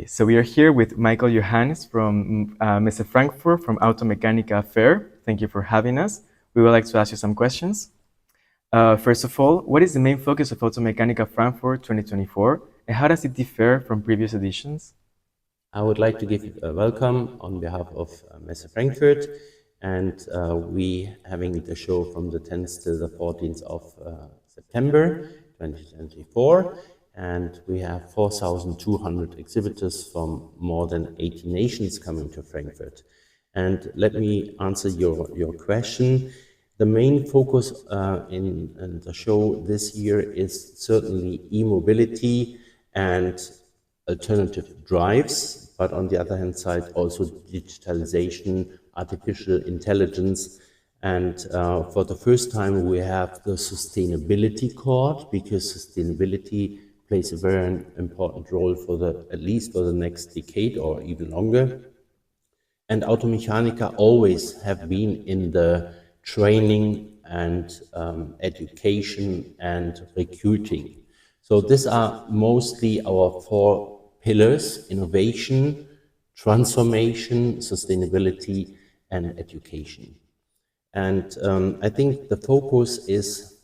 So we are here with Michael Johannes from Messe Frankfurt from Automechanika Fair. Thank you for having us. We would like to ask you some questions. First of all, what is the main focus of Automechanika Frankfurt 2024 and how does it differ from previous editions? I would like to give a welcome on behalf of Messe Frankfurt, and we having the show from the 10th to the 14th of September 2024, and we have 4,200 exhibitors from more than 80 nations coming to Frankfurt. And let me answer your question. The main focus in the show this year is certainly e-mobility and alternative drives, but on the other hand side also digitalization, artificial intelligence, and for the first time we have the sustainability chord, because sustainability plays a very important role for at least for the next decade or even longer. And Automechanika always have been in the training and education and recruiting. So these are mostly our four pillars: innovation, transformation, sustainability, and education. And I think the focus is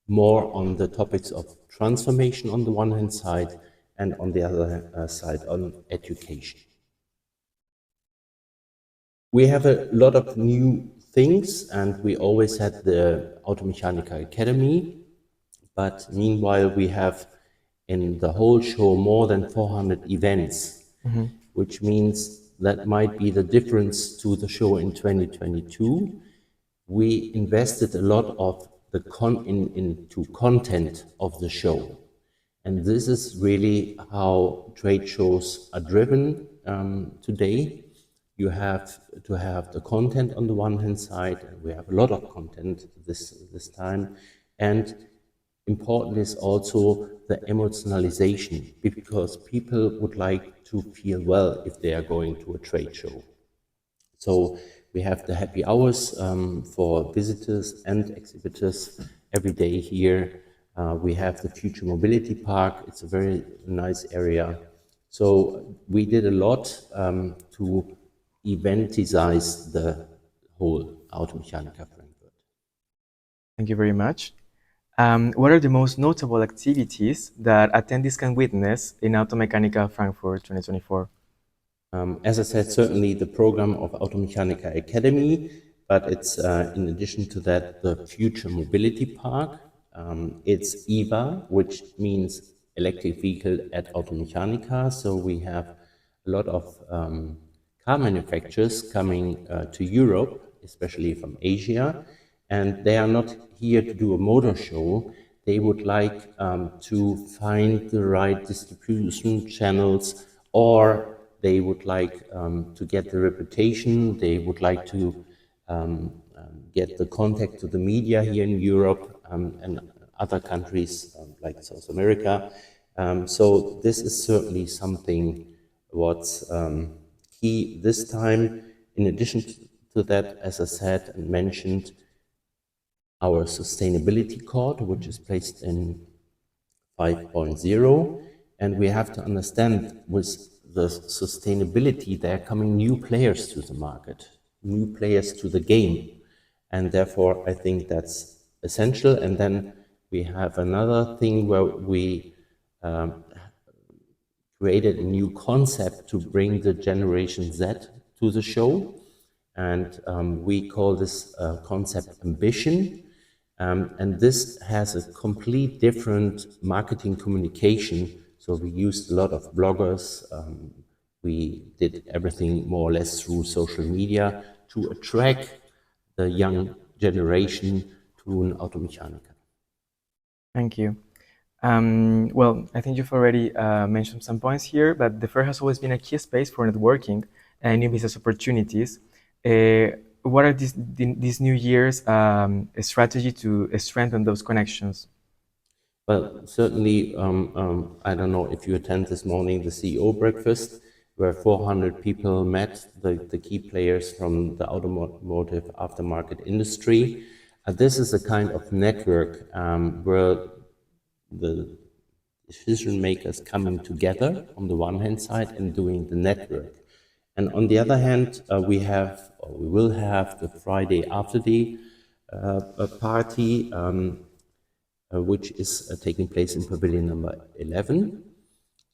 more on the topics of transformation on the one hand side, and on the other side on education. We have a lot of new things, and we always had the Automechanika Academy, but meanwhile we have in the whole show more than 400 events, which means that might be the difference to the show in 2022. We invested a lot of the into content of the show, and this is really how trade shows are driven today. You have to have the content on the one hand side, and we have a lot of content this time, and important is also the emotionalization, because people would like to feel well if they are going to a trade show. So we have the happy hours for visitors and exhibitors every day here. We have the Future Mobility Park. It's a very nice area. So we did a lot to eventize the whole Automechanika Frankfurt. Thank you very much. What are the most notable activities that attendees can witness in Automechanika Frankfurt 2024? As I said, certainly the program of Automechanika Academy, but it's in addition to that the Future Mobility Park. It's EVA, which means electric vehicle at Automechanika. So we have a lot of car manufacturers coming to Europe, especially from Asia, and they are not here to do a motor show. They would like to find the right distribution channels, or they would like to get the reputation. They would like to get the contact to the media here in Europe and other countries like South America. So this is certainly something what's key this time. In addition to that, as I said and mentioned, our sustainability chord, which is placed in 5.0, and we have to understand with the sustainability, there are coming new players to the market, new players to the game, and therefore I think that's essential. And then we have another thing where we created a new concept to bring the Generation Z to the show, and we call this concept ambition. And this has a complete different marketing communication. So we used a lot of bloggers. We did everything more or less through social media to attract the young generation to an Automechanika. Thank you. Well, I think you've already mentioned some points here, but the fair has always been a key space for networking and new business opportunities. What are these new year's strategy to strengthen those connections? Well, certainly, I don't know if you attend this morning the CEO breakfast, where 400 people met, the key players from the automotive aftermarket industry. This is a kind of network where the decision makers coming together on the one hand side and doing the network. And on the other hand, we will have the Friday after the party, which is taking place in Pavilion number 11,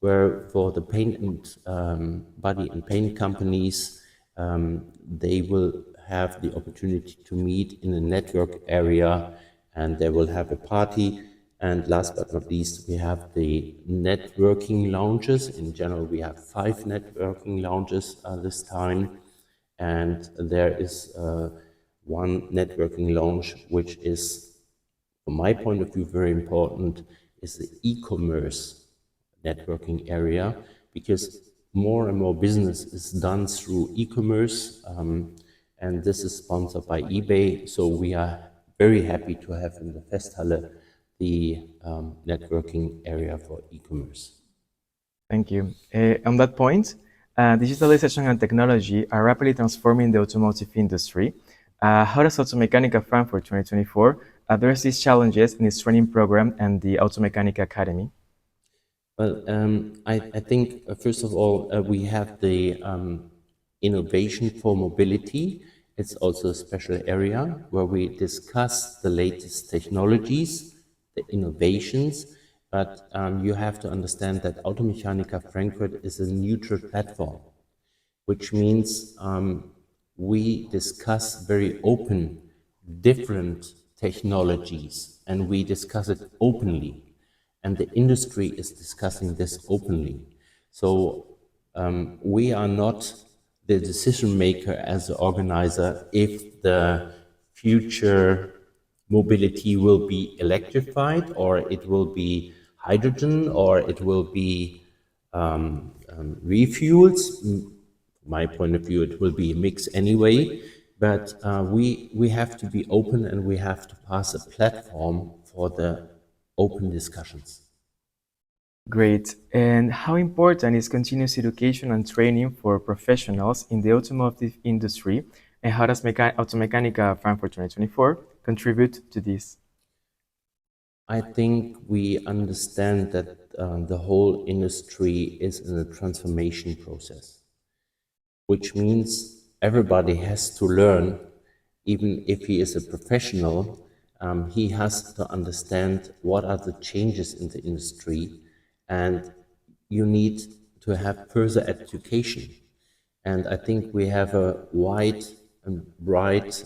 where for the paint and body and paint companies, they will have the opportunity to meet in a network area, and they will have a party. And last but not least, we have the networking lounges. In general, we have 5 networking lounges this time, and there is one networking lounge which is, from my point of view, very important, is the e-commerce networking area, because more and more business is done through e-commerce, and this is sponsored by eBay. So we are very happy to have in the Festhalle the networking area for e-commerce. Thank you. On that point, digitalization and technology are rapidly transforming the automotive industry. How does Automechanika Frankfurt 2024 address these challenges in its training program and the Automechanika Academy? Well, I think, first of all, we have the innovation for mobility. It's also a special area where we discuss the latest technologies, the innovations, but you have to understand that Automechanika Frankfurt is a neutral platform, which means we discuss very open different technologies, and we discuss it openly, and the industry is discussing this openly. So we are not the decision maker as the organizer if the future mobility will be electrified, or it will be hydrogen, or it will be refuels. My point of view, it will be a mix anyway, but we have to be open, and we have to pass a platform for the open discussions. Great. And how important is continuous education and training for professionals in the automotive industry? And how does Automechanika Frankfurt 2024 contribute to this? I think we understand that the whole industry is in a transformation process, which means everybody has to learn. Even if he is a professional, he has to understand what are the changes in the industry, and you need to have further education. And I think we have a wide and bright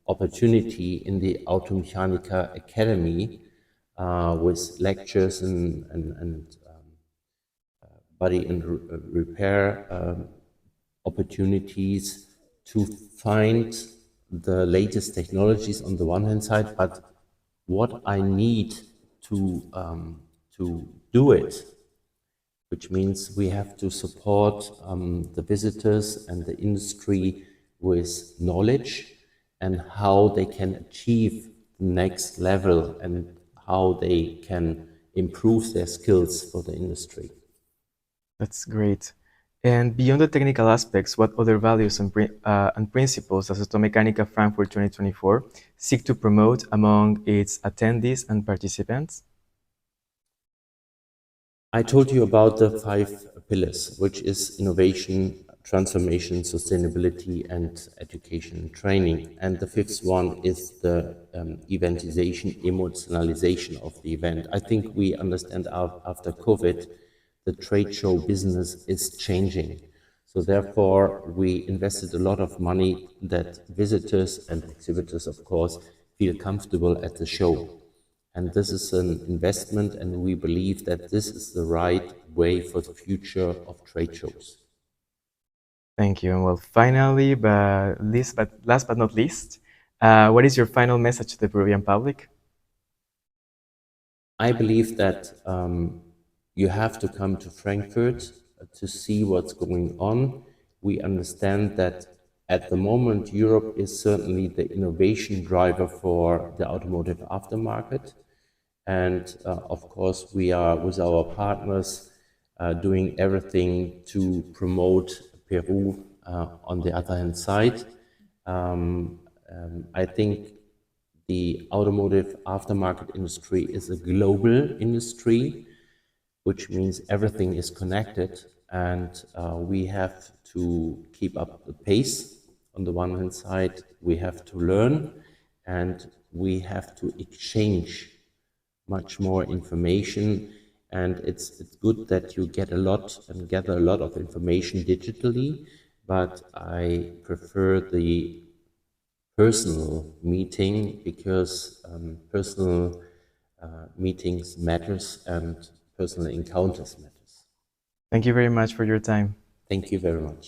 opportunity in the Automechanika Academy with lectures and body and repair opportunities to find the latest technologies on the one hand side, but what I need to do it, which means we have to support the visitors and the industry with knowledge and how they can achieve the next level and how they can improve their skills for the industry. That's great. And beyond the technical aspects, what other values and principles does Automechanika Frankfurt 2024 seek to promote among its attendees and participants? I told you about the 5 pillars, which is innovation, transformation, sustainability, and education and training. And the 5th one is the eventization, emotionalization of the event. I think we understand after COVID, the trade show business is changing. So therefore, we invested a lot of money that visitors and exhibitors, of course, feel comfortable at the show. And this is an investment, and we believe that this is the right way for the future of trade shows. Thank you. And well, finally, last but not least, what is your final message to the Peruvian public? I believe that you have to come to Frankfurt to see what's going on. We understand that at the moment, Europe is certainly the innovation driver for the automotive aftermarket. And of course, we are, with our partners, doing everything to promote Peru on the other hand side. I think the automotive aftermarket industry is a global industry. which means everything is connected, and we have to keep up the pace. On the one hand side, we have to learn, and we have to exchange much more information. And it's good that you get a lot and gather a lot of information digitally, but I prefer the personal meeting because personal meetings matters and personal encounters matters. Thank you very much for your time. Thank you very much.